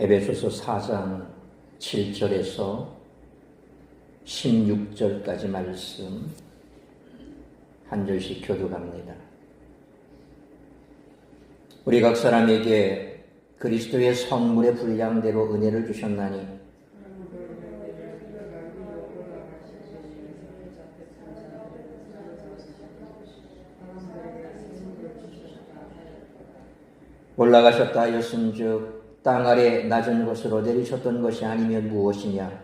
에베소서 4장 7절에서 16절까지 말씀 한 절씩 교독합니다. 우리 각 사람에게 그리스도의 선물의 분량대로 은혜를 주셨나니 올라가셨다 하였은즉 땅 아래 낮은 곳으로 내리셨던 것이 아니면 무엇이냐?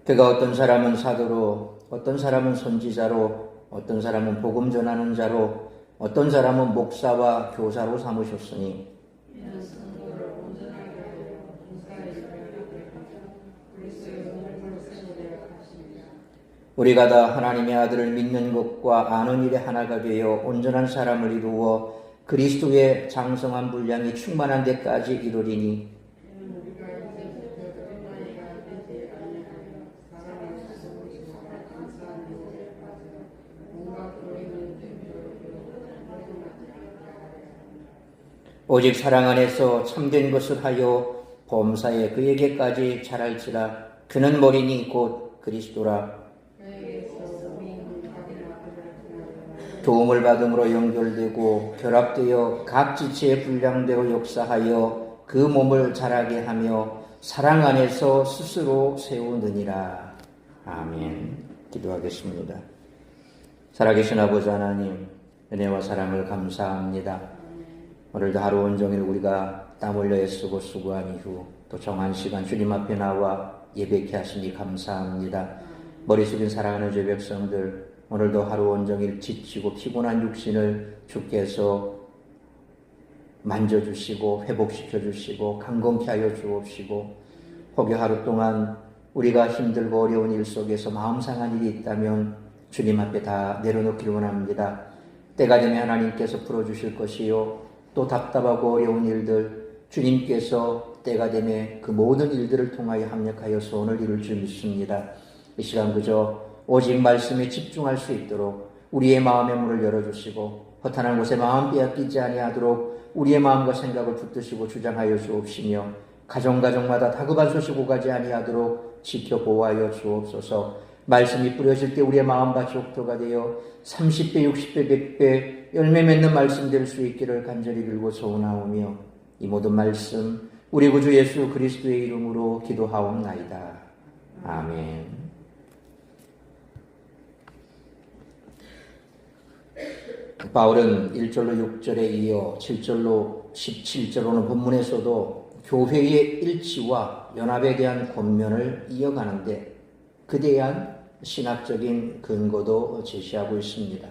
그가 어떤 사람은 사도로, 어떤 사람은 선지자로, 어떤 사람은 복음 전하는 자로, 어떤 사람은 목사와 교사로 삼으셨으니 우리가 다 하나님의 아들을 믿는 것과 아는 일에 하나가 되어 온전한 사람을 이루어 그리스도의 장성한 분량이 충만한 데까지 이루리니 오직 사랑 안에서 참된 것을 하여 범사에 그에게까지 자랄지라. 그는 머리니 곧 그리스도라. 도움을 받음으로 연결되고 결합되어 각 지체의 분량대로 역사하여 그 몸을 자라게 하며 사랑 안에서 스스로 세우느니라. 아멘. 기도하겠습니다. 살아계신 아버지 하나님, 은혜와 사랑을 감사합니다. 오늘도 하루 온종일 우리가 땀 흘려 애쓰고 수고한 이후 또 정한 시간 주님 앞에 나와 예배케 하시니 감사합니다. 머리 숙인 사랑하는 주 백성들, 오늘도 하루 온종일 지치고 피곤한 육신을 주께서 만져주시고 회복시켜주시고 강건케 하여 주옵시고, 혹여 하루 동안 우리가 힘들고 어려운 일 속에서 마음 상한 일이 있다면 주님 앞에 다 내려놓기를 원합니다. 때가 되면 하나님께서 풀어주실 것이요, 또 답답하고 어려운 일들 주님께서 때가 되면 그 모든 일들을 통하여 합력하여 소원을 이룰 줄 믿습니다. 이 시간 그저 오직 말씀에 집중할 수 있도록 우리의 마음의 문을 열어주시고 허탄한 곳에 마음 빼앗기지 아니하도록 우리의 마음과 생각을 붙드시고 주장하여 주옵시며, 가정마다 다급한 소식 오가지 아니하도록 지켜 보호하여 주옵소서. 말씀이 뿌려질 때 우리의 마음밭이 옥토가 되어 30배, 60배, 100배 열매 맺는 말씀 될 수 있기를 간절히 빌고 소원하오며, 이 모든 말씀 우리 구주 예수 그리스도의 이름으로 기도하옵나이다. 아멘. 바울은 1절로 6절에 이어 7절로 17절로는 본문에서도 교회의 일치와 연합에 대한 권면을 이어가는데 그에 대한 신학적인 근거도 제시하고 있습니다.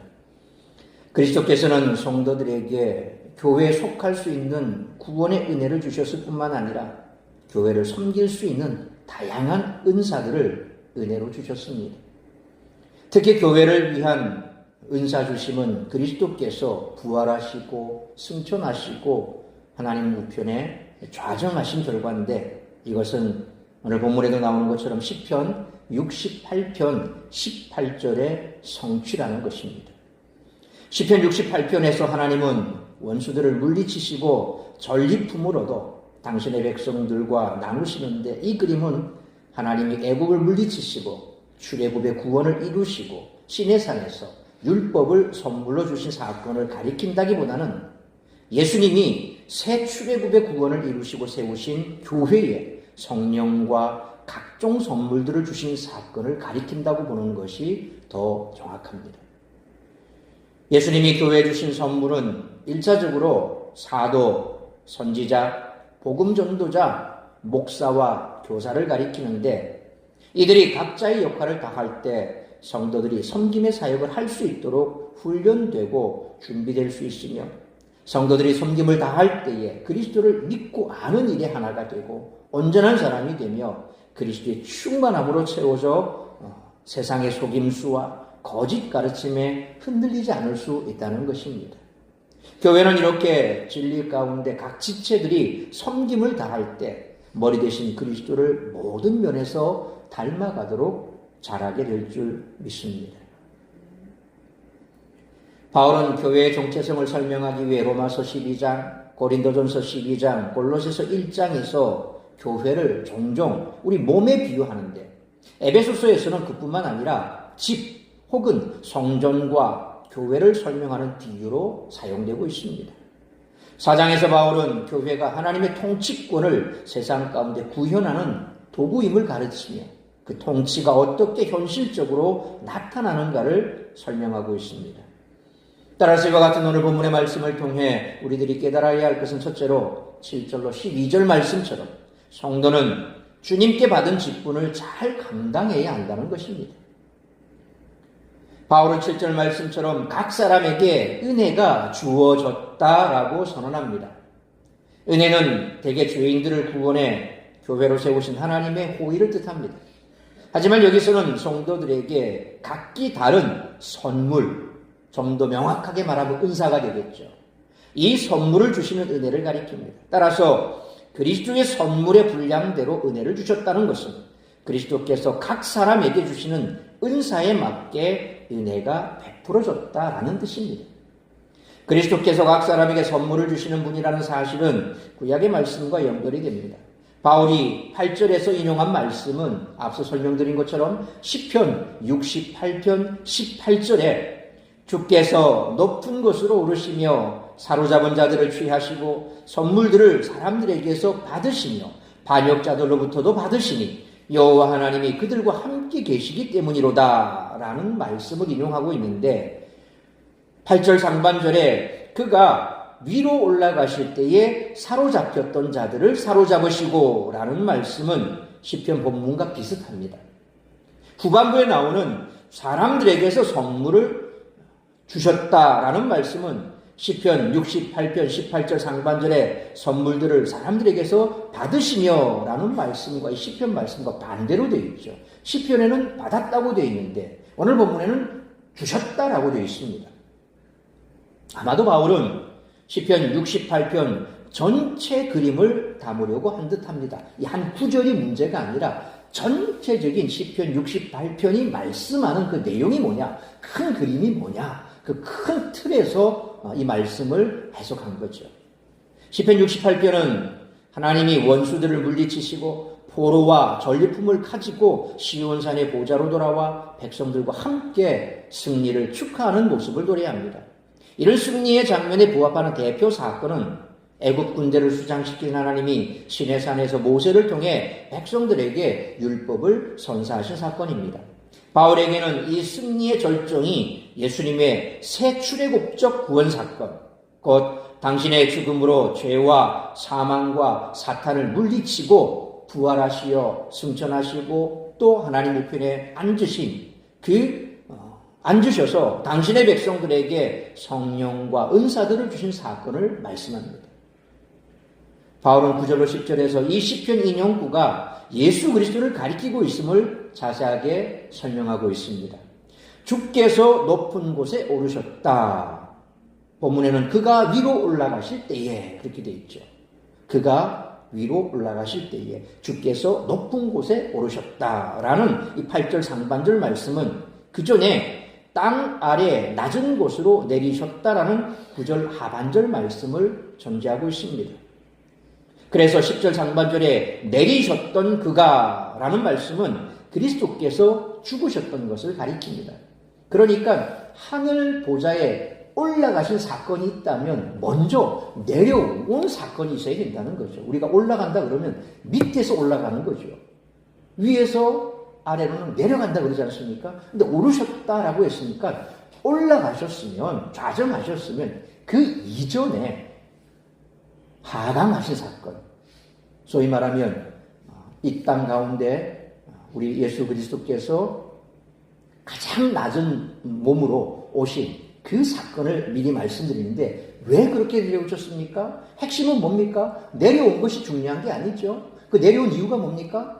그리스도께서는 성도들에게 교회에 속할 수 있는 구원의 은혜를 주셨을 뿐만 아니라 교회를 섬길 수 있는 다양한 은사들을 은혜로 주셨습니다. 특히 교회를 위한 은사 주심은 그리스도께서 부활하시고 승천하시고 하나님 우편에 좌정하신 결과인데, 이것은 오늘 본문에도 나오는 것처럼 시편 68편 18절의 성취라는 것입니다. 시편 68편에서 하나님은 원수들을 물리치시고 전리품으로도 당신의 백성들과 나누시는데, 이 그림은 하나님이 애국을 물리치시고 출애굽의 구원을 이루시고 시내산에서 율법을 선물로 주신 사건을 가리킨다기보다는 예수님이 새 출애굽의 구원을 이루시고 세우신 교회에 성령과 각종 선물들을 주신 사건을 가리킨다고 보는 것이 더 정확합니다. 예수님이 교회에 주신 선물은 1차적으로 사도, 선지자, 복음 전도자, 목사와 교사를 가리키는데, 이들이 각자의 역할을 다할 때 성도들이 섬김의 사역을 할 수 있도록 훈련되고 준비될 수 있으며, 성도들이 섬김을 다할 때에 그리스도를 믿고 아는 일에 하나가 되고 온전한 사람이 되며 그리스도의 충만함으로 채워져 세상의 속임수와 거짓 가르침에 흔들리지 않을 수 있다는 것입니다. 교회는 이렇게 진리 가운데 각 지체들이 섬김을 다할 때 머리 대신 그리스도를 모든 면에서 닮아가도록 자라게 될 줄 믿습니다. 바울은 교회의 정체성을 설명하기 위해 로마서 12장, 고린도전서 12장, 골로새서 1장에서 교회를 종종 우리 몸에 비유하는데, 에베소서에서는 그뿐만 아니라 집 혹은 성전과 교회를 설명하는 비유로 사용되고 있습니다. 4장에서 바울은 교회가 하나님의 통치권을 세상 가운데 구현하는 도구임을 가르치며 그 통치가 어떻게 현실적으로 나타나는가를 설명하고 있습니다. 따라서 이와 같은 오늘 본문의 말씀을 통해 우리들이 깨달아야 할 것은 첫째로 7절로 12절 말씀처럼 성도는 주님께 받은 직분을 잘 감당해야 한다는 것입니다. 바울은 7절 말씀처럼 각 사람에게 은혜가 주어졌다라고 선언합니다. 은혜는 대개 죄인들을 구원해 교회로 세우신 하나님의 호의를 뜻합니다. 하지만 여기서는 성도들에게 각기 다른 선물, 좀 더 명확하게 말하면 은사가 되겠죠. 이 선물을 주시는 은혜를 가리킵니다. 따라서 그리스도의 선물의 분량대로 은혜를 주셨다는 것은 그리스도께서 각 사람에게 주시는 은사에 맞게 은혜가 베풀어졌다라는 뜻입니다. 그리스도께서 각 사람에게 선물을 주시는 분이라는 사실은 구약의 말씀과 연결이 됩니다. 바울이 8절에서 인용한 말씀은 앞서 설명드린 것처럼 시편 68편 18절에 주께서 높은 곳으로 오르시며 사로잡은 자들을 취하시고 선물들을 사람들에게서 받으시며 반역자들로부터도 받으시니 여호와 하나님이 그들과 함께 계시기 때문이로다 라는 말씀을 인용하고 있는데, 8절 상반절에 그가 위로 올라가실 때에 사로잡혔던 자들을 사로잡으시고 라는 말씀은 시편 본문과 비슷합니다. 후반부에 나오는 사람들에게서 선물을 주셨다라는 말씀은 시편 68편 18절 상반절에 선물들을 사람들에게서 받으시며 라는 말씀과 이 시편 말씀과 반대로 되어 있죠. 시편에는 받았다고 되어 있는데 오늘 본문에는 주셨다라고 되어 있습니다. 아마도 바울은 시편 68편 전체 그림을 담으려고 한 듯합니다. 이 한 구절이 문제가 아니라 전체적인 시편 68편이 말씀하는 그 내용이 뭐냐, 큰 그림이 뭐냐, 그 큰 틀에서 이 말씀을 해석한 거죠. 시편 68편은 하나님이 원수들을 물리치시고 포로와 전리품을 가지고 시온산의 보좌로 돌아와 백성들과 함께 승리를 축하하는 모습을 노래합니다. 이런 승리의 장면에 부합하는 대표 사건은 애굽 군대를 수장시킨 하나님이 시내산에서 모세를 통해 백성들에게 율법을 선사하신 사건입니다. 바울에게는 이 승리의 절정이 예수님의 새 출애굽적 구원 사건, 곧 당신의 죽음으로 죄와 사망과 사탄을 물리치고 부활하시어 승천하시고 또 하나님 우편에 앉으셔서 당신의 백성들에게 성령과 은사들을 주신 사건을 말씀합니다. 바울은 9절로 10절에서 이 시편 인용구가 예수 그리스도를 가리키고 있음을 자세하게 설명하고 있습니다. 주께서 높은 곳에 오르셨다. 본문에는 그가 위로 올라가실 때에 그렇게 되어 있죠. 그가 위로 올라가실 때에 주께서 높은 곳에 오르셨다라는 이 8절 상반절 말씀은 그 전에 땅 아래 낮은 곳으로 내리셨다라는 9절 하반절 말씀을 전제하고 있습니다. 그래서 10절 상반절에 내리셨던 그가 라는 말씀은 그리스도께서 죽으셨던 것을 가리킵니다. 그러니까 하늘 보좌에 올라가신 사건이 있다면 먼저 내려온 사건이 있어야 된다는 거죠. 우리가 올라간다 그러면 밑에서 올라가는 거죠. 위에서 아래로는 내려간다 그러지 않습니까? 근데 오르셨다라고 했으니까 올라가셨으면, 좌정하셨으면 그 이전에 하강하신 사건, 소위 말하면 이 땅 가운데 우리 예수 그리스도께서 가장 낮은 몸으로 오신 그 사건을 미리 말씀드리는데 왜 그렇게 내려오셨습니까? 핵심은 뭡니까? 내려온 것이 중요한 게 아니죠. 그 내려온 이유가 뭡니까?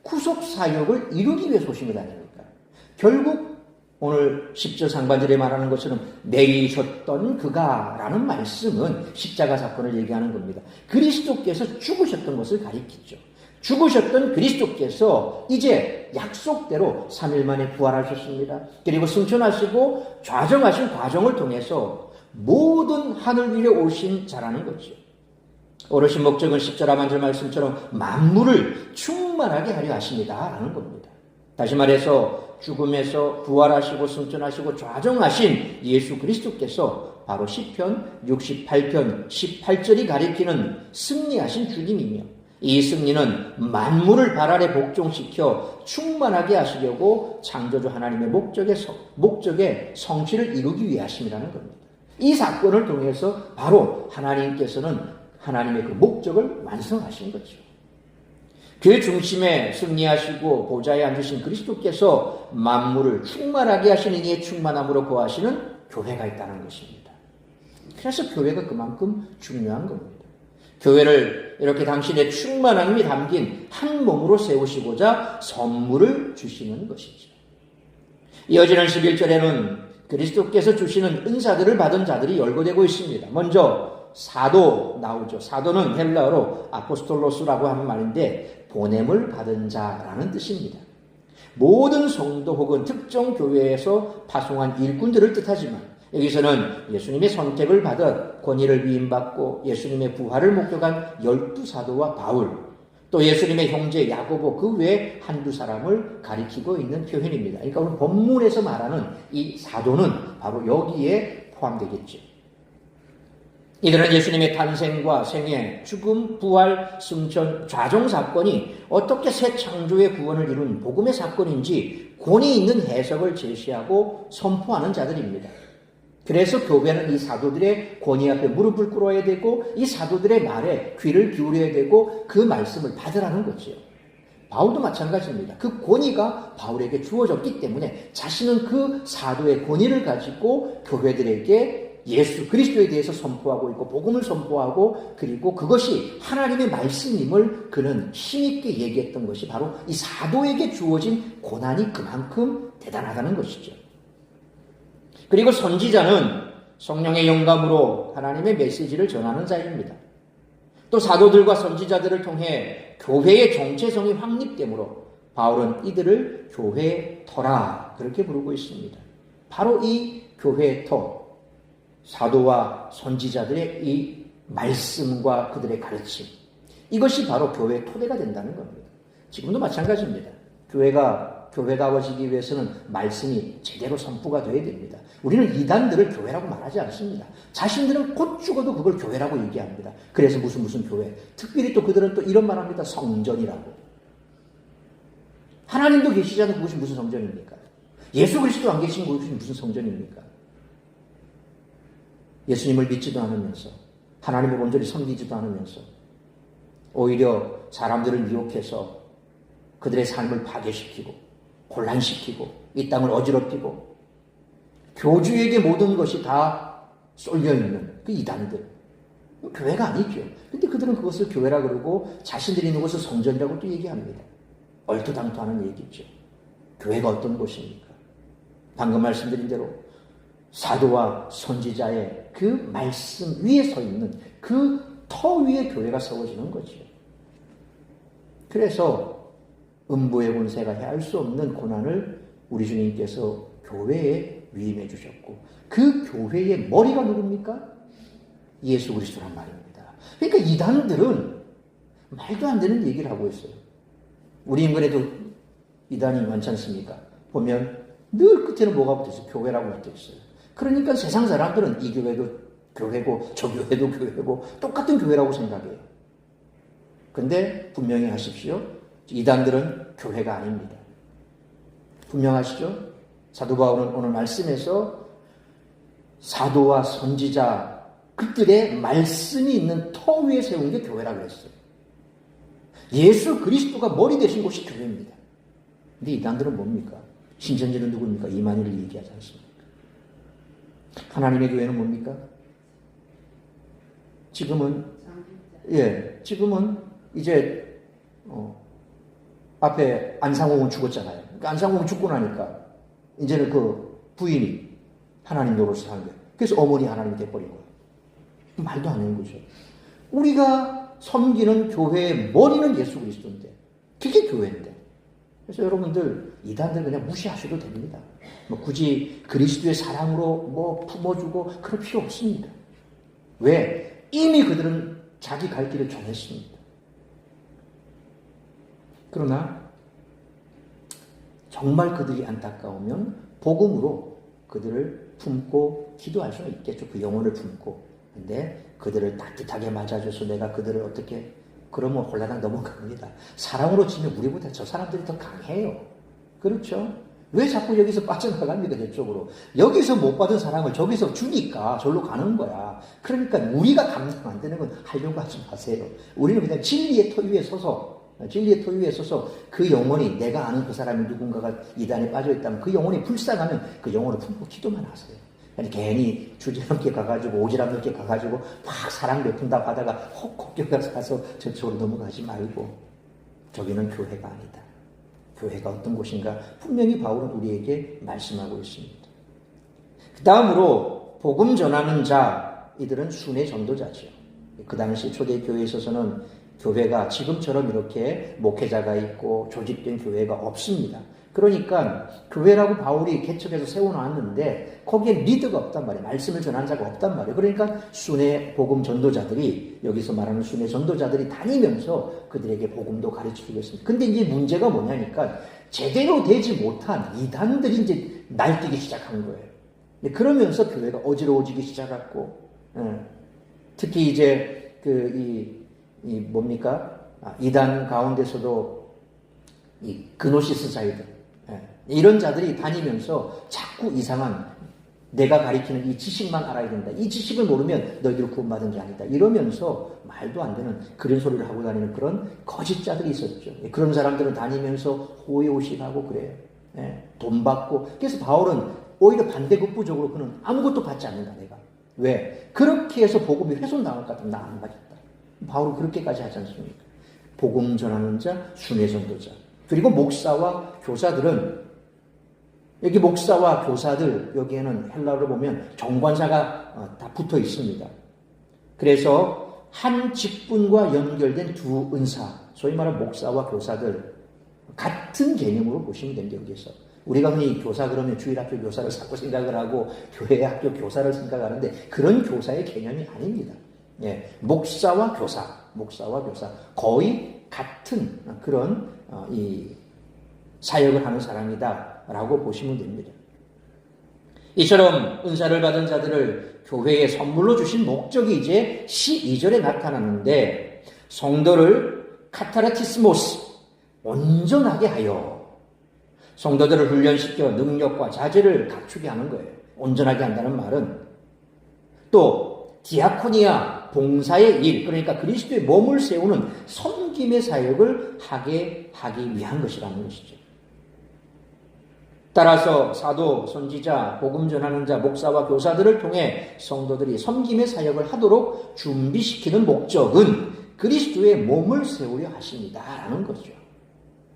구속 사역을 이루기 위해서 오신 것 아닙니까? 결국 오늘 10절 상반절에 말하는 것처럼 내리셨던 그가 라는 말씀은 십자가 사건을 얘기하는 겁니다. 그리스도께서 죽으셨던 것을 가리키죠. 죽으셨던 그리스도께서 이제 약속대로 3일 만에 부활하셨습니다. 그리고 승천하시고 좌정하신 과정을 통해서 모든 하늘 위에 오신 자라는 거죠. 오르신 목적은 10절 하반절 말씀처럼 만물을 충만하게 하려 하십니다라는 겁니다. 다시 말해서 죽음에서 부활하시고 승천하시고 좌정하신 예수 그리스도께서 바로 시편 68편 18절이 가리키는 승리하신 주님이며, 이 승리는 만물을 발 아래 복종시켜 충만하게 하시려고 창조주 하나님의 목적의 성취를 이루기 위해 하심이라는 겁니다. 이 사건을 통해서 바로 하나님께서는 하나님의 그 목적을 완성하신 거죠. 그 중심에 승리하시고 보좌에 앉으신 그리스도께서 만물을 충만하게 하시는 이의 충만함으로 거하시는 교회가 있다는 것입니다. 그래서 교회가 그만큼 중요한 겁니다. 교회를 이렇게 당신의 충만함이 담긴 한 몸으로 세우시고자 선물을 주시는 것이죠. 이어지는 11절에는 그리스도께서 주시는 은사들을 받은 자들이 열거되고 있습니다. 먼저 사도 나오죠. 사도는 헬라어로 아포스톨로스라고 하는 말인데 보냄을 받은 자라는 뜻입니다. 모든 성도 혹은 특정 교회에서 파송한 일꾼들을 뜻하지만, 여기서는 예수님의 선택을 받아 권위를 위임받고 예수님의 부활을 목격한 12사도와 바울, 또 예수님의 형제 야고보 그 외에 한두 사람을 가리키고 있는 표현입니다. 그러니까 오늘 본문에서 말하는 이 사도는 바로 여기에 포함되겠죠. 이들은 예수님의 탄생과 생애, 죽음, 부활, 승천, 좌종 사건이 어떻게 새 창조의 구원을 이룬 복음의 사건인지 권위 있는 해석을 제시하고 선포하는 자들입니다. 그래서 교회는 이 사도들의 권위 앞에 무릎을 꿇어야 되고 이 사도들의 말에 귀를 기울여야 되고 그 말씀을 받으라는 거죠. 바울도 마찬가지입니다. 그 권위가 바울에게 주어졌기 때문에 자신은 그 사도의 권위를 가지고 교회들에게 예수 그리스도에 대해서 선포하고 있고 복음을 선포하고, 그리고 그것이 하나님의 말씀임을 그는 힘있게 얘기했던 것이 바로 이 사도에게 주어진 고난이 그만큼 대단하다는 것이죠. 그리고 선지자는 성령의 영감으로 하나님의 메시지를 전하는 자입니다. 또 사도들과 선지자들을 통해 교회의 정체성이 확립되므로 바울은 이들을 교회의 터라 그렇게 부르고 있습니다. 바로 이 교회의 터, 사도와 선지자들의 이 말씀과 그들의 가르침, 이것이 바로 교회의 토대가 된다는 겁니다. 지금도 마찬가지입니다. 교회가 교회다워지기 위해서는 말씀이 제대로 선포가 되어야 됩니다. 우리는 이단들을 교회라고 말하지 않습니다. 자신들은 곧 죽어도 그걸 교회라고 얘기합니다. 그래서 무슨 교회. 특별히 또 그들은 또 이런 말합니다. 성전이라고. 하나님도 계시지 않은 그것이 무슨 성전입니까? 예수 그리스도 안 계신 그것이 무슨 성전입니까? 예수님을 믿지도 않으면서 하나님을 온전히 섬기지도 않으면서 오히려 사람들을 유혹해서 그들의 삶을 파괴시키고 혼란시키고 이 땅을 어지럽히고 교주에게 모든 것이 다 쏠려있는 그 이단들, 교회가 아니죠. 근데 그들은 그것을 교회라 그러고 자신들이 있는 곳을 성전이라고 또 얘기합니다. 얼토당토하는 얘기죠. 교회가 어떤 곳입니까? 방금 말씀드린 대로 사도와 선지자의 그 말씀 위에 서 있는 그 터 위에 교회가 세워지는 거죠. 그래서 음부의 권세가 해할 수 없는 고난을 우리 주님께서 교회에 위임해 주셨고, 그 교회의 머리가 누굽니까? 예수 그리스도란 말입니다. 그러니까 이단들은 말도 안 되는 얘기를 하고 있어요. 우리 인근에도 이단이 많지 않습니까? 보면 늘 끝에는 뭐가 붙어 있어요? 교회라고 붙어 있어요. 그러니까 세상 사람들은 이 교회도 교회고 저 교회도 교회고 똑같은 교회라고 생각해요. 근데 분명히 하십시오. 이단들은 교회가 아닙니다. 분명하시죠? 사도 바울은 오늘 말씀에서 사도와 선지자 그들의 말씀이 있는 터 위에 세운 게 교회라고 했어요. 예수 그리스도가 머리 되신 곳이 교회입니다. 근데 이단들은 뭡니까? 신천지는 누굽니까? 이만희를 얘기하지 않습니까? 하나님의 교회는 뭡니까? 지금은 이제 앞에 안상홍은 죽었잖아요. 그러니까 안상홍은 죽고 나니까 이제는 그 부인이 하나님 노릇을 하는 거예요. 그래서 어머니 하나님이 돼버린 거예요. 말도 안 하는 거죠. 우리가 섬기는 교회의 머리는 예수 그리스도인데 그게 교회인데. 그래서 여러분들 이단들 그냥 무시하셔도 됩니다. 뭐 굳이 그리스도의 사랑으로 뭐 품어주고 그럴 필요 없습니다. 왜? 이미 그들은 자기 갈 길을 정했습니다. 그러나 정말 그들이 안타까우면 복음으로 그들을 품고 기도할 수는 있겠죠. 그 영혼을 품고. 근데 그들을 따뜻하게 맞아줘서 내가 그들을 어떻게, 그러면 홀라당 넘어갑니다. 사랑으로 치면 우리보다 저 사람들이 더 강해요. 그렇죠? 왜 자꾸 여기서 빠져나갑니까? 저쪽으로. 여기서 못 받은 사랑을 저기서 주니까 절로 가는 거야. 그러니까 우리가 감당 안 되는 건 하려고 하지 마세요. 우리는 그냥 진리의 토 위에 서서 그 영혼이, 내가 아는 그 사람이 누군가가 이단에 빠져있다면 그 영혼이 불쌍하면 그 영혼을 품고 기도만 하세요. 괜히 주제넘게 가가지고 오지랖 넓게 가가지고 막 사랑 베푼다고 하다가 혹 껴가서 저쪽으로 넘어가지 말고, 저기는 교회가 아니다. 교회가 어떤 곳인가 분명히 바울은 우리에게 말씀하고 있습니다. 그 다음으로 복음 전하는 자, 이들은 순회 전도자죠. 그 당시 초대교회에 있어서는 교회가 지금처럼 이렇게 목회자가 있고 조직된 교회가 없습니다. 그러니까 교회라고 바울이 개척해서 세워놨는데 거기에 리더가 없단 말이에요. 말씀을 전하는 자가 없단 말이에요. 그러니까 순회 복음 전도자들이, 여기서 말하는 순회 전도자들이 다니면서 그들에게 복음도 가르쳐주고 있습니다. 근데 이제 문제가 뭐냐니까 제대로 되지 못한 이단들이 이제 날뛰기 시작한 거예요. 그러면서 교회가 어지러워지기 시작했고, 특히 이제 이단 가운데서도 이 그노시스자이들, 이런 자들이 다니면서 자꾸 이상한, 내가 가리키는 이 지식만 알아야 된다. 이 지식을 모르면 너희들 구원받은 게 아니다. 이러면서 말도 안 되는 그런 소리를 하고 다니는 그런 거짓자들이 있었죠. 그런 사람들은 다니면서 호의호식하고 그래요. 돈 받고. 그래서 바울은 오히려 반대급부적으로 그는 아무것도 받지 않는다, 내가. 왜? 그렇게 해서 복음이 훼손당할 것 같으면 나 안 받겠다. 바울은 그렇게까지 하지 않습니까? 복음 전하는 자, 순회 전도자. 그리고 목사와 교사들은, 여기 목사와 교사들, 여기에는 헬라어로 보면 정관사가 다 붙어 있습니다. 그래서 한 직분과 연결된 두 은사, 소위 말하는 목사와 교사들, 같은 개념으로 보시면 됩니다. 여기서 우리가 흔히 교사 그러면 주일학교 교사를 자꾸 생각을 하고 교회 학교 교사를 생각하는데 그런 교사의 개념이 아닙니다. 목사와 교사 거의 같은 그런 이 사역을 하는 사람이다라고 보시면 됩니다. 이처럼 은사를 받은 자들을 교회에 선물로 주신 목적이 이제 12절에 나타나는데, 성도를 카타르티스모스, 온전하게 하여 성도들을 훈련시켜 능력과 자질을 갖추게 하는 거예요. 온전하게 한다는 말은 또 디아코니아, 봉사의 일, 그러니까 그리스도의 몸을 세우는 섬김의 사역을 하기 위한 것이라는 것이죠. 따라서 사도, 선지자, 복음 전하는 자, 목사와 교사들을 통해 성도들이 섬김의 사역을 하도록 준비시키는 목적은 그리스도의 몸을 세우려 하십니다라는 거죠.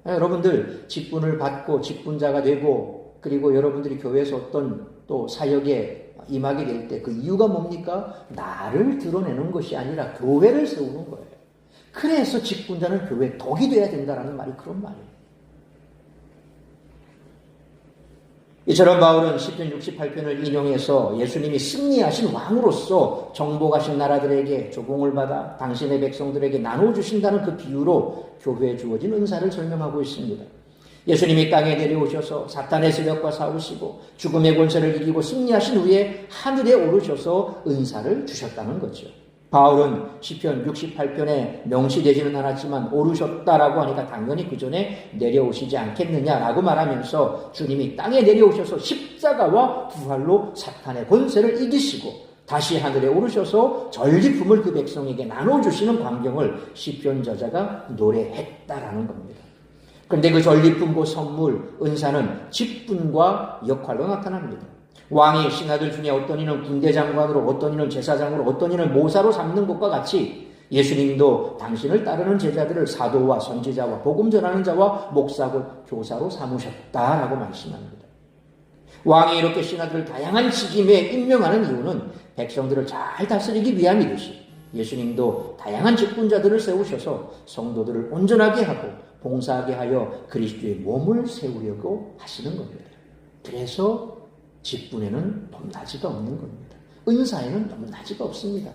여러분들 직분을 받고 직분자가 되고, 그리고 여러분들이 교회에서 어떤 또 사역에 임하게 될 때 그 이유가 뭡니까? 나를 드러내는 것이 아니라 교회를 세우는 거예요. 그래서 직분자는 교회의 덕이 돼야 된다는 말이 그런 말이에요. 이처럼 바울은 시편 68편을 인용해서 예수님이 승리하신 왕으로서 정복하신 나라들에게 조공을 받아 당신의 백성들에게 나눠주신다는 그 비유로 교회에 주어진 은사를 설명하고 있습니다. 예수님이 땅에 내려오셔서 사탄의 세력과 싸우시고 죽음의 권세를 이기고 승리하신 후에 하늘에 오르셔서 은사를 주셨다는 거죠. 바울은 시편 68편에 명시되지는 않았지만 오르셨다라고 하니까 당연히 그 전에 내려오시지 않겠느냐라고 말하면서 주님이 땅에 내려오셔서 십자가와 부활로 사탄의 권세를 이기시고 다시 하늘에 오르셔서 전리품을 그 백성에게 나눠주시는 광경을 시편 저자가 노래했다라는 겁니다. 그런데 그 전리품과 선물, 은사는 직분과 역할로 나타납니다. 왕이 신하들 중에 어떤 이는 군대 장관으로, 어떤 이는 제사장으로, 어떤 이는 모사로 삼는 것과 같이 예수님도 당신을 따르는 제자들을 사도와 선지자와 복음 전하는 자와 목사고 교사로 삼으셨다라고 말씀합니다. 왕이 이렇게 신하들을 다양한 직임에 임명하는 이유는 백성들을 잘 다스리기 위함이듯이 예수님도 다양한 직분자들을 세우셔서 성도들을 온전하게 하고 봉사하게 하여 그리스도의 몸을 세우려고 하시는 겁니다. 그래서 직분에는 높낮이가 없는 겁니다. 은사에는 높낮이가 없습니다.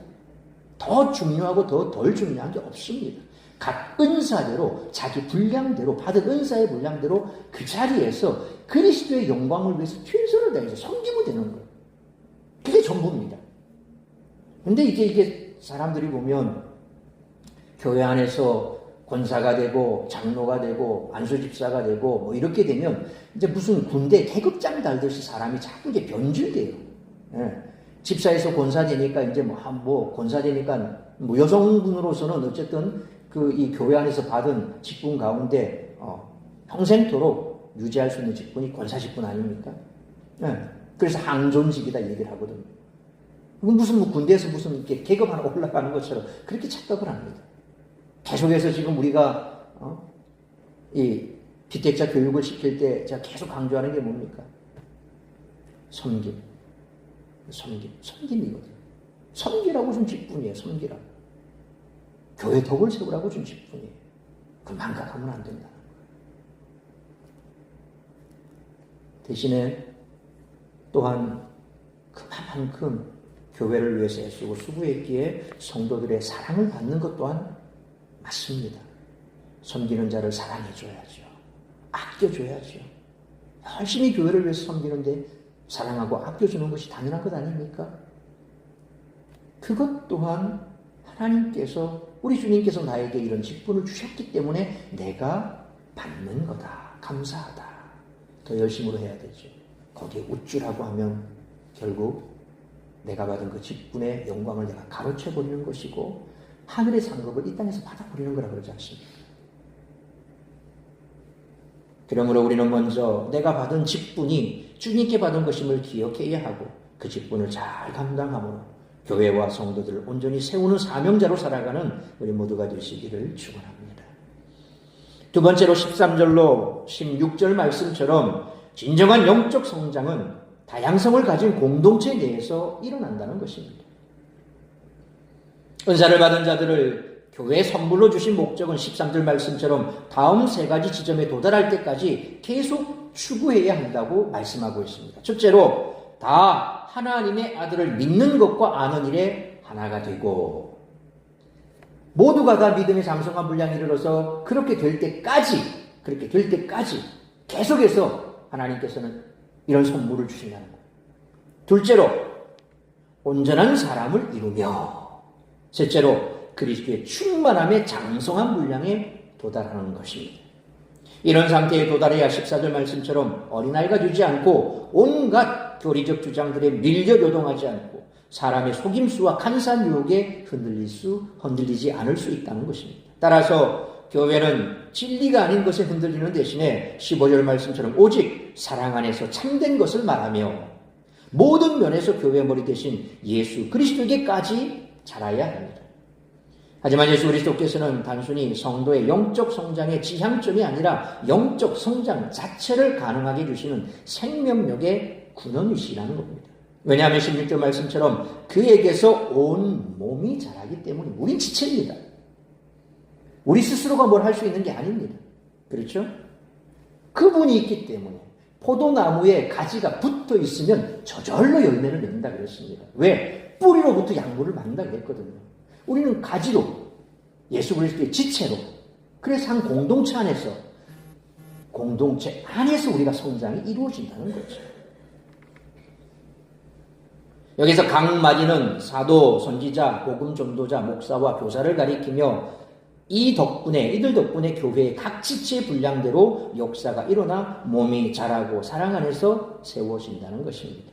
더 중요하고 덜 중요한 게 없습니다. 각 은사대로 자기 분량대로 받은 은사의 분량대로 그 자리에서 그리스도의 영광을 위해서 최선을 다해서 섬기면 되는 거예요. 그게 전부입니다. 근데 이게 사람들이 보면 교회 안에서 권사가 되고 장로가 되고 안수집사가 되고 뭐 이렇게 되면 이제 무슨 군대 계급장 달듯이 사람이 자꾸 이제 변질돼요. 예. 집사에서 권사 되니까 이제 뭐 권사 되니까 뭐 여성분으로서는 어쨌든 그 이 교회 안에서 받은 직분 가운데 평생토록 유지할 수 있는 직분이 권사 직분 아닙니까? 예. 그래서 항존직이다 얘기를 하거든요. 무슨 뭐 군대에서 무슨 이렇게 계급 하나 올라가는 것처럼 그렇게 착각을 합니다. 계속해서 지금 우리가 이 피택자 교육을 시킬 때 제가 계속 강조하는 게 뭡니까? 섬김이거든요. 섬기라고 준 직분이에요. 섬기라고. 교회 덕을 세우라고 준 직분이에요. 그걸 망각하면 안 된다는 거예요. 대신에 또한 그만큼 교회를 위해서 애쓰고 수고했기에 성도들의 사랑을 받는 것 또한 맞습니다. 섬기는 자를 사랑해줘야죠. 아껴줘야죠. 열심히 교회를 위해서 섬기는데 사랑하고 아껴주는 것이 당연한 것 아닙니까? 그것 또한 하나님께서 우리 주님께서 나에게 이런 직분을 주셨기 때문에 내가 받는 거다. 감사하다. 더 열심으로 해야 되죠. 거기에 우쭐하고 하면 결국 내가 받은 그 직분의 영광을 내가 가로채버리는 것이고 하늘의 상급을 이 땅에서 받아버리는 거라 그러지 않습니까? 그러므로 우리는 먼저 내가 받은 직분이 주님께 받은 것임을 기억해야 하고 그 직분을 잘 감당함으로 교회와 성도들을 온전히 세우는 사명자로 살아가는 우리 모두가 되시기를 축원합니다. 두 번째로 13절로 16절 말씀처럼 진정한 영적 성장은 다양성을 가진 공동체 내에서 일어난다는 것입니다. 은사를 받은 자들을 교회에 선물로 주신 목적은 13절 말씀처럼 다음 세 가지 지점에 도달할 때까지 계속 추구해야 한다고 말씀하고 있습니다. 첫째로 다 하나님의 아들을 믿는 것과 아는 일에 하나가 되고 모두가 다 믿음의 장성한 분량에 이르러서 그렇게 될 때까지 계속해서 하나님께서는 이런 선물을 주신다는 거예요. 둘째로 온전한 사람을 이루며 셋째로 그리스도의 충만함의 장성한 분량에 도달하는 것입니다. 이런 상태에 도달해야 14절 말씀처럼 어린아이가 되지 않고 온갖 교리적 주장들에 밀려 요동하지 않고 사람의 속임수와 간사한 유혹에 흔들리지 않을 수 있다는 것입니다. 따라서 교회는 진리가 아닌 것에 흔들리는 대신에 15절 말씀처럼 오직 사랑 안에서 참된 것을 말하며 모든 면에서 교회 머리 대신 예수 그리스도에게까지 자라야 합니다. 하지만 예수 그리스도께서는 단순히 성도의 영적 성장의 지향점이 아니라 영적 성장 자체를 가능하게 해주시는 생명력의 근원이시라는 겁니다. 왜냐하면 16절 말씀처럼 그에게서 온 몸이 자라기 때문에 우린 지체입니다. 우리 스스로가 뭘 할 수 있는 게 아닙니다. 그렇죠? 그분이 있기 때문에 포도나무에 가지가 붙어 있으면 저절로 열매를 맺는다 그랬습니다. 왜? 뿌리로부터 양분을 받는다 그랬거든요. 우리는 가지로 예수 그리스도의 지체로 그래서 한 공동체 안에서 우리가 성장이 이루어진다는 거죠. 여기서 강마디는 사도, 선지자, 복음 전도자, 목사와 교사를 가리키며 이들 덕분에 교회의 각 지체의 분량대로 역사가 일어나 몸이 자라고 사랑 안에서 세워진다는 것입니다.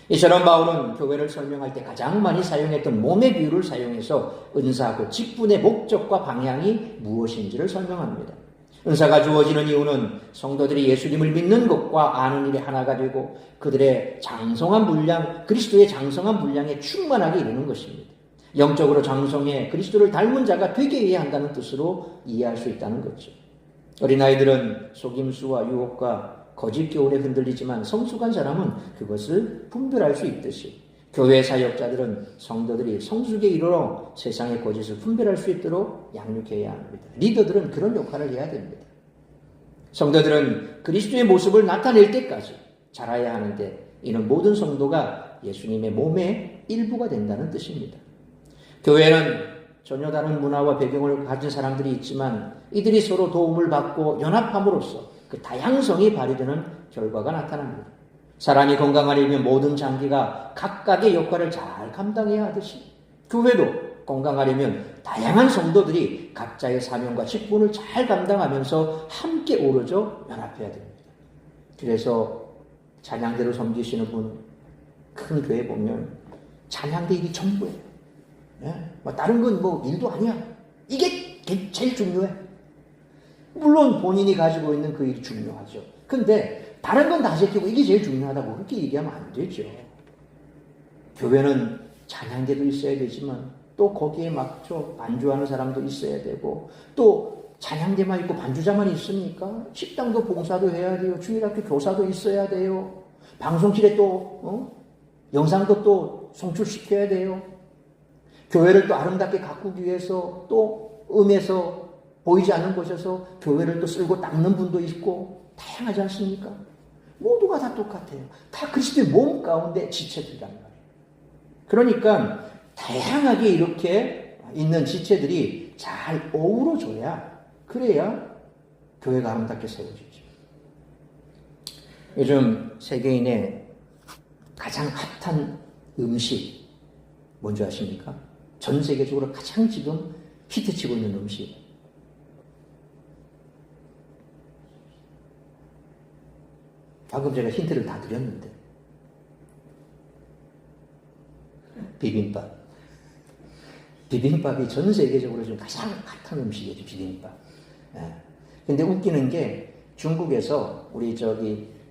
이처럼 바울은 교회를 설명할 때 가장 많이 사용했던 몸의 비유를 사용해서 은사하고 직분의 목적과 방향이 무엇인지를 설명합니다. 은사가 주어지는 이유는 성도들이 예수님을 믿는 것과 아는 일에 하나가 되고 그들의 장성한 분량, 그리스도의 장성한 분량에 충만하게 이르는 것입니다. 영적으로 장성해 그리스도를 닮은 자가 되게 해야 한다는 뜻으로 이해할 수 있다는 거죠. 어린아이들은 속임수와 유혹과 거짓 교훈에 흔들리지만 성숙한 사람은 그것을 분별할 수 있듯이 교회 사역자들은 성도들이 성숙에 이르러 세상의 거짓을 분별할 수 있도록 양육해야 합니다. 리더들은 그런 역할을 해야 됩니다. 성도들은 그리스도의 모습을 나타낼 때까지 자라야 하는데 이는 모든 성도가 예수님의 몸의 일부가 된다는 뜻입니다. 교회는 전혀 다른 문화와 배경을 가진 사람들이 있지만 이들이 서로 도움을 받고 연합함으로써 그 다양성이 발휘되는 결과가 나타납니다. 사람이 건강하려면 모든 장기가 각각의 역할을 잘 감당해야 하듯이 교회도 건강하려면 다양한 성도들이 각자의 사명과 직분을 잘 감당하면서 함께 어우러져 연합해야 됩니다. 그래서 찬양대로 섬기시는 분 큰 교회 보면 찬양대 일이 전부예요. 다른 건 뭐 일도 아니야. 이게 제일 중요해. 물론 본인이 가지고 있는 그 일이 중요하죠. 근데 다른 건 다 제끼고 이게 제일 중요하다고 그렇게 얘기하면 안 되죠. 교회는 찬양대도 있어야 되지만 또 거기에 맞춰 반주하는 사람도 있어야 되고 또 찬양대만 있고 반주자만 있으니까 식당도 봉사도 해야 돼요. 주일학교 교사도 있어야 돼요. 방송실에 또 영상도 또 송출시켜야 돼요. 교회를 또 아름답게 가꾸기 위해서 또 음에서 보이지 않는 곳에서 교회를 또 쓸고 닦는 분도 있고 다양하지 않습니까? 모두가 다 똑같아요. 다 그리스도의 몸 가운데 지체들이란 말이에요. 그러니까 다양하게 이렇게 있는 지체들이 잘 어우러져야 그래야 교회가 아름답게 세워지죠. 요즘 세계인의 가장 핫한 음식 뭔지 아십니까? 전 세계적으로 가장 지금 히트치고 있는 음식. 방금 제가 힌트를 다 드렸는데. 비빔밥. 비빔밥이 전 세계적으로 지금 가장 핫한 음식이죠, 비빔밥. 근데 웃기는 게 중국에서 우리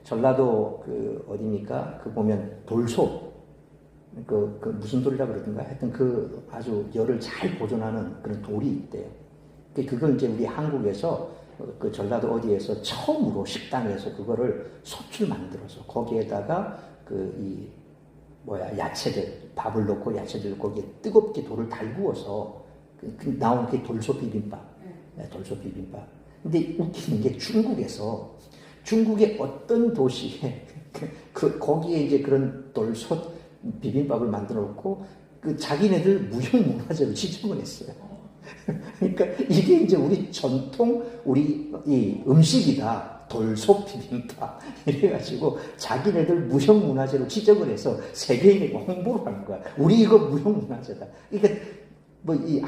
전라도 어디입니까? 보면 돌솥. 무슨 돌이라 그러던가 하여튼 아주 열을 잘 보존하는 그런 돌이 있대요. 그걸 이제 우리 한국에서 전라도 어디에서 처음으로 식당에서 그거를 솥을 만들어서 거기에다가 야채들, 밥을 넣고 야채들 거기에 뜨겁게 돌을 달구어서 나온 게 돌솥 비빔밥. 돌솥 비빔밥. 근데 웃기는 게 중국의 어떤 도시에 거기에 이제 그런 돌솥 비빔밥을 만들어 놓고 자기네들 무형문화재로 지정을 했어요. 그러니까 이게 이제 우리 전통 이 음식이다. 돌솥 비빔밥 이래가지고 자기네들 무형문화재로 지정을 해서 세계인에게 홍보를 하는 거야. 우리 이거 무형문화재다. 그러니까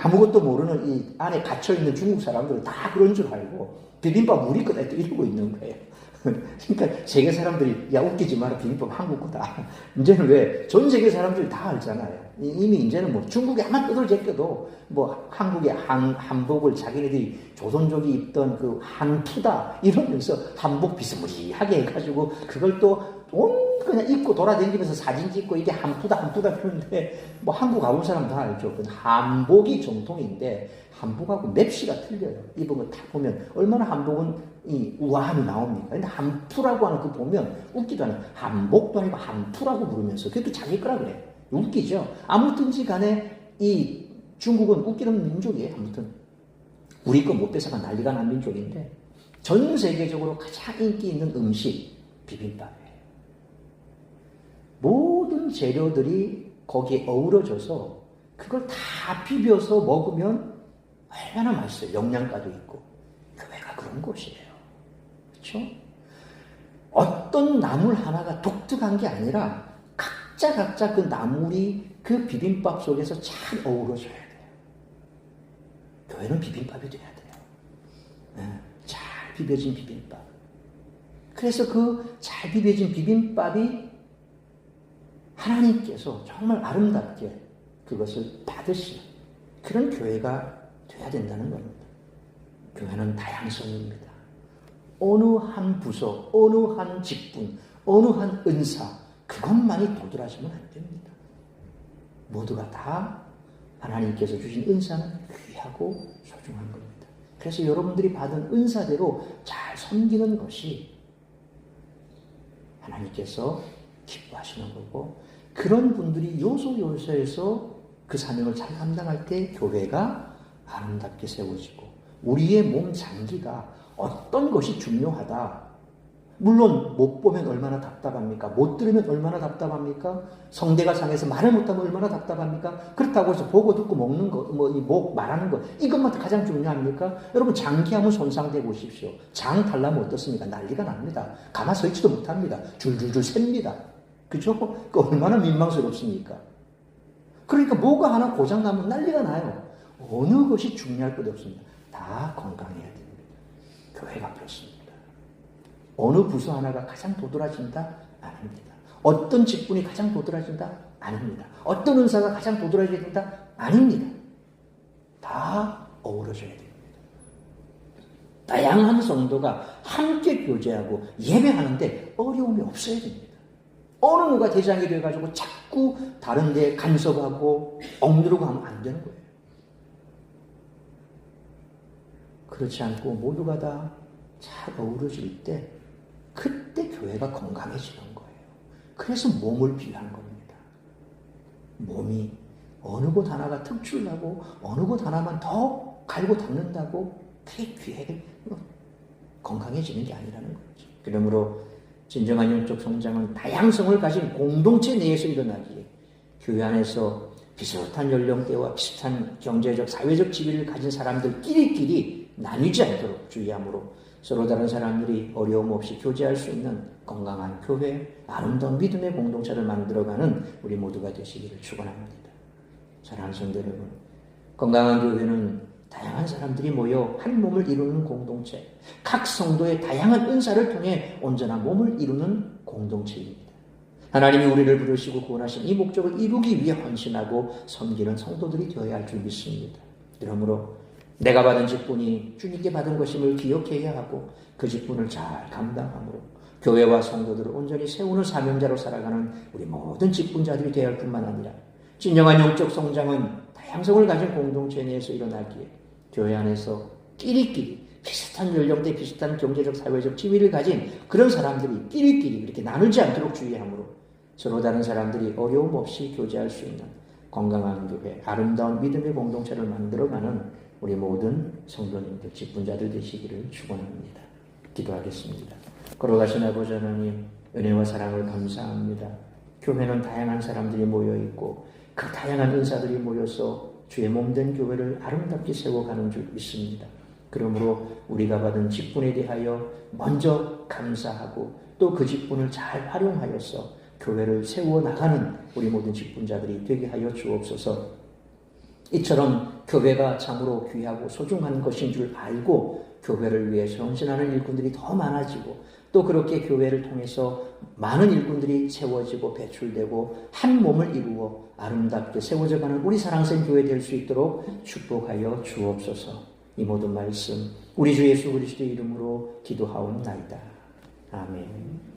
아무것도 모르는 이 안에 갇혀 있는 중국 사람들은 다 그런 줄 알고 비빔밥 우리 거다 이러고 있는 거예요. 그러니까 세계 사람들이 야 웃기지 마라 비빔밥 한국 거다. 이제는 왜 전 세계 사람들이 다 알잖아요. 이미 이제는 뭐 중국에 아마 뜯을 제껴도 뭐 한국의 한복을 자기네들이 조선족이 입던 그 한푸다 이러면서 한복 비스무리하게 해가지고 그걸 또 그냥 입고 돌아다니면서 사진 찍고 이게 한푸다 그러는데 뭐 한국 가본 사람 다 알죠. 한복이 정통인데 한복하고 맵시가 틀려요. 입은 거 다 보면 얼마나 한복은 이 우아함이 나옵니까? 근데 한푸라고 하는 거 보면 웃기도 않아요. 한복도 아니고 한푸라고 부르면서 그것도 자기 거라 그래. 웃기죠. 아무튼지 간에 이 중국은 웃기는 민족이에요. 아무튼 우리 거 못 뺏어가 난리가 난 민족인데 전 세계적으로 가장 인기 있는 음식 비빔밥이에요. 모든 재료들이 거기에 어우러져서 그걸 다 비벼서 먹으면 얼마나 맛있어요. 영양가도 있고. 교회가 그런 곳이에요. 그렇죠? 어떤 나물 하나가 독특한 게 아니라 각자 그 나물이 그 비빔밥 속에서 잘 어우러져야 돼요. 교회는 비빔밥이 돼야 돼요. 잘 비벼진 비빔밥. 그래서 그 잘 비벼진 비빔밥이 하나님께서 정말 아름답게 그것을 받으시는 그런 교회가 돼야 된다는 겁니다. 교회는 다양성입니다. 어느 한 부서, 어느 한 직분, 어느 한 은사 그것만이 도드라지면 안 됩니다. 모두가 다 하나님께서 주신 은사는 귀하고 소중한 겁니다. 그래서 여러분들이 받은 은사대로 잘 섬기는 것이 하나님께서 기뻐하시는 거고 그런 분들이 요소요소에서 그 사명을 잘 감당할 때 교회가 아름답게 세워지고 우리의 몸 장기가 어떤 것이 중요하다. 물론 못 보면 얼마나 답답합니까? 못 들으면 얼마나 답답합니까? 성대가 상해서 말을 못하면 얼마나 답답합니까? 그렇다고 해서 보고 듣고 먹는 거, 목 말하는 거 이것만 가장 중요합니까? 여러분 장기하면 손상되고 오십시오. 장 달라면 어떻습니까? 난리가 납니다. 가만 서 있지도 못합니다. 줄줄줄 셉니다. 그죠? 그 얼마나 민망스럽습니까? 그러니까 뭐가 하나 고장 나면 난리가 나요. 어느 것이 중요할 것 없습니다. 다 건강해야 됩니다. 교회가 그렇습니다. 어느 부서 하나가 가장 도드라진다? 아닙니다. 어떤 직분이 가장 도드라진다? 아닙니다. 어떤 은사가 가장 도드라져야 된다? 아닙니다. 다 어우러져야 됩니다. 다양한 성도가 함께 교제하고 예배하는데 어려움이 없어야 됩니다. 어느 누가 대장이 돼가지고 자꾸 다른 데 간섭하고 억누르고 하면 안 되는 거예요. 그렇지 않고 모두가 다 잘 어우러질 때 그때 교회가 건강해지는 거예요. 그래서 몸을 비유한 겁니다. 몸이 어느 곳 하나가 특출나고 어느 곳 하나만 더 갈고 닦는다고 그게 교회가 건강해지는 게 아니라는 거죠. 그러므로 진정한 영적 성장은 다양성을 가진 공동체 내에서 일어나기에 교회 안에서 비슷한 연령대와 비슷한 경제적, 사회적 지위를 가진 사람들끼리끼리 나뉘지 않도록 주의함으로 서로 다른 사람들이 어려움 없이 교제할 수 있는 건강한 교회, 아름다운 믿음의 공동체를 만들어가는 우리 모두가 되시기를 축원합니다. 사랑하는 성도 여러분, 건강한 교회는 다양한 사람들이 모여 한 몸을 이루는 공동체, 각 성도의 다양한 은사를 통해 온전한 몸을 이루는 공동체입니다. 하나님이 우리를 부르시고 구원하신 이 목적을 이루기 위해 헌신하고 섬기는 성도들이 되어야 할 줄 믿습니다. 그러므로 내가 받은 직분이 주님께 받은 것임을 기억해야 하고 그 직분을 잘 감당함으로 교회와 성도들을 온전히 세우는 사명자로 살아가는 우리 모든 직분자들이 되어야 할 뿐만 아니라 진정한 영적 성장은 다양성을 가진 공동체 내에서 일어나기에 교회 안에서 끼리끼리 비슷한 연령대, 비슷한 경제적, 사회적 지위를 가진 그런 사람들이 끼리끼리 이렇게 나누지 않도록 주의하므로 서로 다른 사람들이 어려움 없이 교제할 수 있는 건강한 교회, 아름다운 믿음의 공동체를 만들어가는 우리 모든 성도님들, 직분자들 되시기를 축원합니다. 기도하겠습니다. 걸어가신 아버지 하나님, 은혜와 사랑을 감사합니다. 교회는 다양한 사람들이 모여있고 그 다양한 은사들이 모여서 주의 몸된 교회를 아름답게 세워가는 줄 믿습니다. 그러므로 우리가 받은 직분에 대하여 먼저 감사하고 또 그 직분을 잘 활용하여서 교회를 세워나가는 우리 모든 직분자들이 되게 하여 주옵소서. 이처럼 교회가 참으로 귀하고 소중한 것인 줄 알고 교회를 위해서 헌신하는 일꾼들이 더 많아지고 또 그렇게 교회를 통해서 많은 일꾼들이 세워지고 배출되고 한 몸을 이루어 아름답게 세워져가는 우리 사랑생 교회 될 수 있도록 축복하여 주옵소서. 이 모든 말씀 우리 주 예수 그리스도의 이름으로 기도하옵나이다. 아멘.